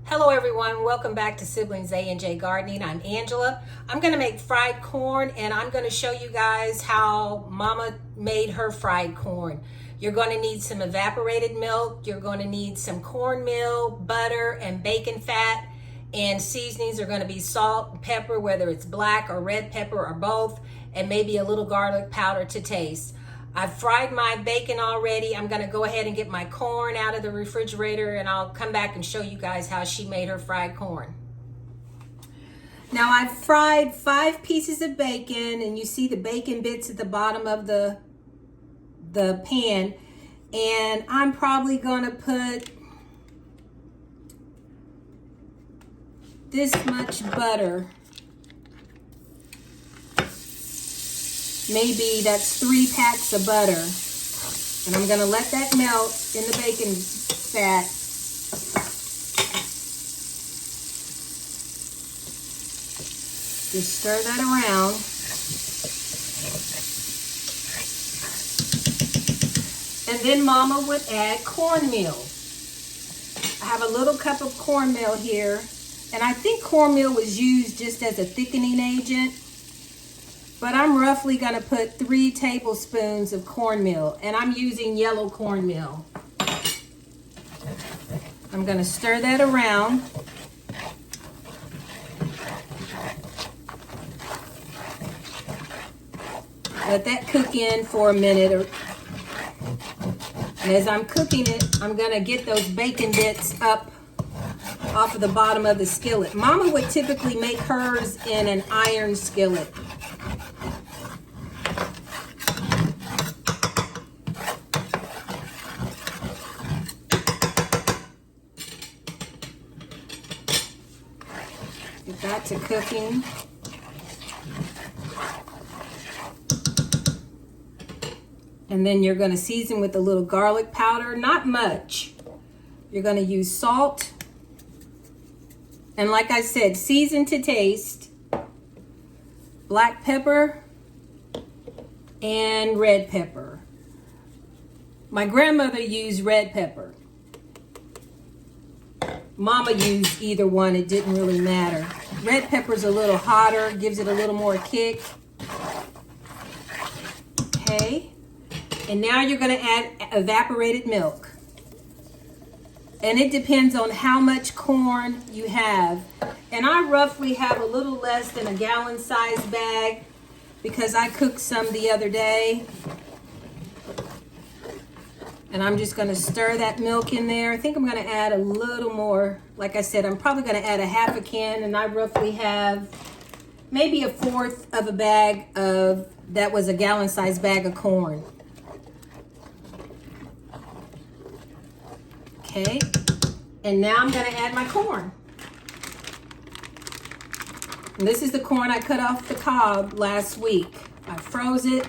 Hello everyone, welcome back to Siblings A&J Gardening. I'm Angela. I'm going to make fried corn and I'm going to show you guys how Mama made her fried corn. You're going to need some evaporated milk, you're going to need some cornmeal, butter, and bacon fat, and seasonings are going to be salt and pepper, whether it's black or red pepper or both, and maybe a little garlic powder to taste. I've fried my bacon already. I'm gonna go ahead and get my corn out of the refrigerator and I'll come back and show you guys how she made her fried corn. Now I've fried 5 pieces of bacon and you see the bacon bits at the bottom of the pan. And I'm probably gonna put this much butter. Maybe that's 3 packs of butter. And I'm gonna let that melt in the bacon fat. Just stir that around. And then Mama would add cornmeal. I have a little cup of cornmeal here. And I think cornmeal was used just as a thickening agent. But I'm roughly going to put 3 tablespoons of cornmeal, and I'm using yellow cornmeal. I'm going to stir that around. Let that cook in for a minute. And as I'm cooking it, I'm going to get those bacon bits up off of the bottom of the skillet. Mama would typically make hers in an iron skillet. Get that to cooking. And then you're going to season with a little garlic powder, not much. You're going to use salt. And like I said, season to taste. Black pepper and red pepper. My grandmother used red pepper. Mama used either one, it didn't really matter. Red pepper's a little hotter, gives it a little more kick. Okay, and now you're gonna add evaporated milk. And it depends on how much corn you have. And I roughly have a little less than a gallon size bag because I cooked some the other day. And I'm just gonna stir that milk in there. I think I'm gonna add a little more. Like I said, I'm probably gonna add a half a can, and I roughly have maybe 1/4 of a bag of, that was a gallon size bag of corn. Okay, and now I'm gonna add my corn. And this is the corn I cut off the cob last week. I froze it.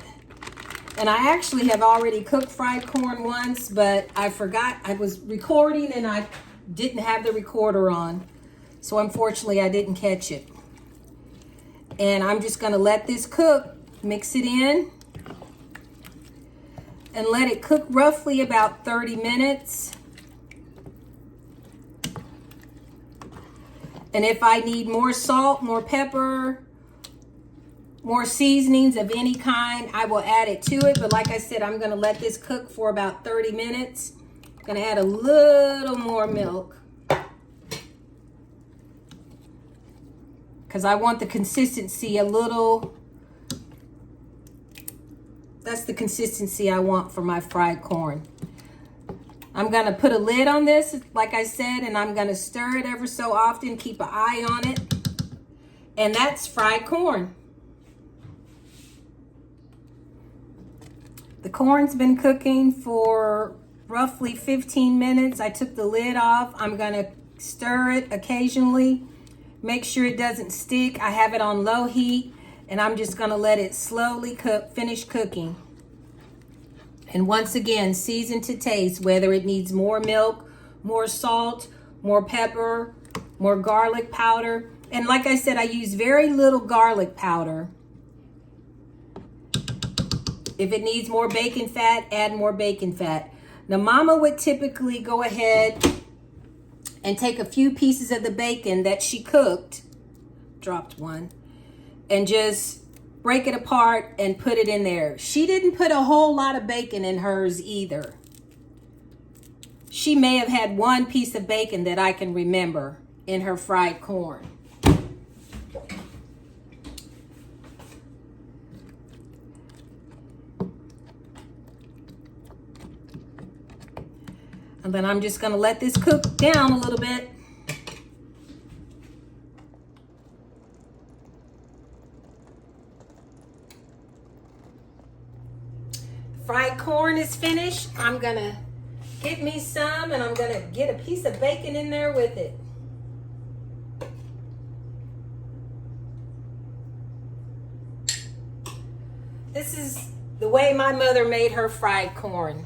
And I actually have already cooked fried corn once, but I forgot. I was recording and I didn't have the recorder on. So unfortunately, I didn't catch it. And I'm just gonna let this cook, mix it in, and let it cook roughly about 30 minutes. And if I need more salt, more pepper, more seasonings of any kind, I will add it to it. But like I said, I'm gonna let this cook for about 30 minutes. I'm gonna add a little more milk because I want the consistency a little, that's the consistency I want for my fried corn. I'm gonna put a lid on this, like I said, and I'm gonna stir it ever so often, keep an eye on it. And that's fried corn. The corn's been cooking for roughly 15 minutes. I took the lid off. I'm gonna stir it occasionally. Make sure it doesn't stick. I have it on low heat and I'm just gonna let it slowly cook, finish cooking. And once again, season to taste, whether it needs more milk, more salt, more pepper, more garlic powder. And like I said, I use very little garlic powder. If it needs more bacon fat, add more bacon fat. Now, Mama would typically go ahead and take a few pieces of the bacon that she cooked, dropped one, and just break it apart and put it in there. She didn't put a whole lot of bacon in hers either. She may have had one piece of bacon that I can remember in her fried corn. And then I'm just gonna let this cook down a little bit. Fried corn is finished. I'm gonna get me some, and I'm gonna get a piece of bacon in there with it. This is the way my mother made her fried corn.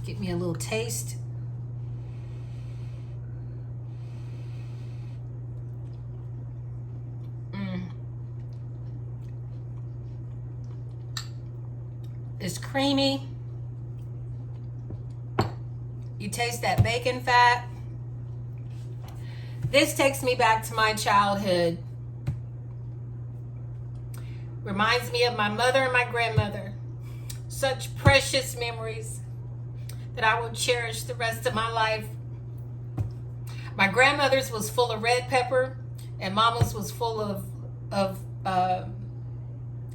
Get me a little taste. It's creamy. You taste that bacon fat. This takes me back to my childhood. Reminds me of my mother and my grandmother. Such precious memories that I will cherish the rest of my life. My grandmother's was full of red pepper, and mama's was full of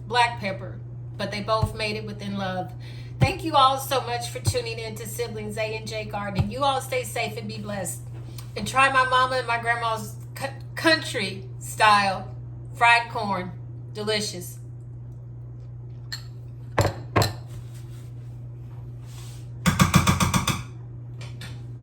black pepper. But they both made it within love. Thank you all so much for tuning in to Siblings A and J Gardening. You all stay safe and be blessed. And try my mama and my grandma's country style fried corn. Delicious.